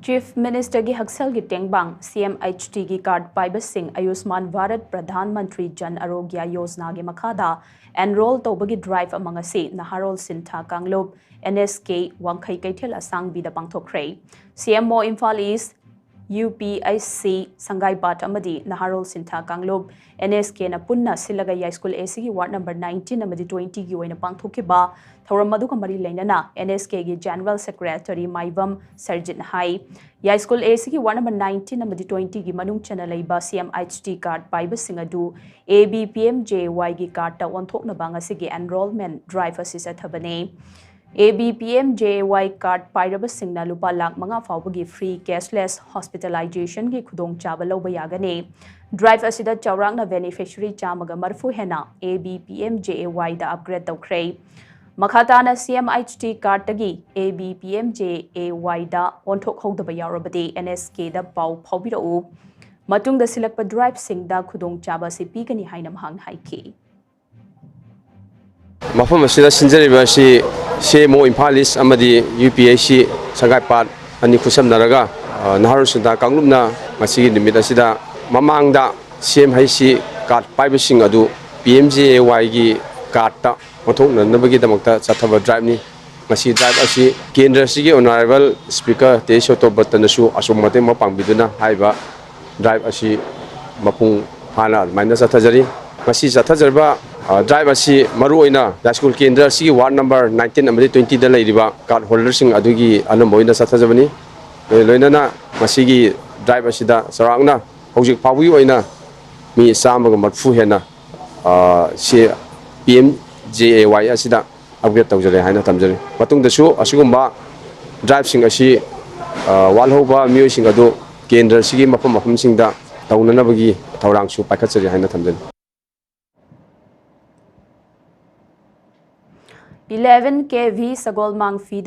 Chief Minister gi Haksal gi Tengbang CMHT gi card paibasing Ayushman Bharat Pradhan Mantri Jan Arogya Yojana gi makhada enroll tobagi drive among asi Naharol Sintha Kanglub Nsk Wangkhei Da Drive da pangthokre CMO Imphal East UPIC Sangai Bat Amadi Naharol Sintha Kanglub Nsk na punna silaga ya school AC gi ward number 19 amadi 20 gi oina pangthokiba thoram madu kamari leinana Nsk gi General Secretary Maivam Sarjit Hai ya school AC gi ward number 19 amadi 20 gi manung chana leiba CMHT card paiba singadu ABPMJY gi card ta onthokna banga sigi enrollment drive assisa thabane ABPMJY card pairaba singna lupa lakh manga fawbagi free cashless hospitalization gi khudong chaba loba yagane drive asida chawrangna beneficiary chamaga marfu hena ABPMJY da upgrade tawkhre makhatana CMHT card tagi ABPMJY da onthok hodaba yarabade NSK da pau phawbirau matung da silakpa drive singda khudong chaba si pigani haina mahang haiki Mafam asida sinjariba si CMO Imphal East amadi UPIC Sangai Pat ani khusamnaraga Naharol Sintha Kanglubna masigi nimit asida mamangda CMHC card paibasing adu PMJY gi card ta onthoknanabagi damakta chathaba drive ni masi drive asi kendra sigi honorable speaker Tesoto Batanasu asomate mapangbiduna haiba drive asi mapung hana maina chathajari masi chathajarba drive asi maruoina high school kendra si ward number 19 amadi 20 da leiriba card holders sing adugi anamboina sathajabani loinana masigi drive asida sarangna hojik pawi oina mi samaga matfu hena si PMJY asida upgrade tawjare haina tamjare matungda su asigumba drive sing asi walhoba mioi sing adu kendra sigi mafam singda tawnanabagi thawrang su paikhatsari haina tamjare 11 kV Sagolmang feeder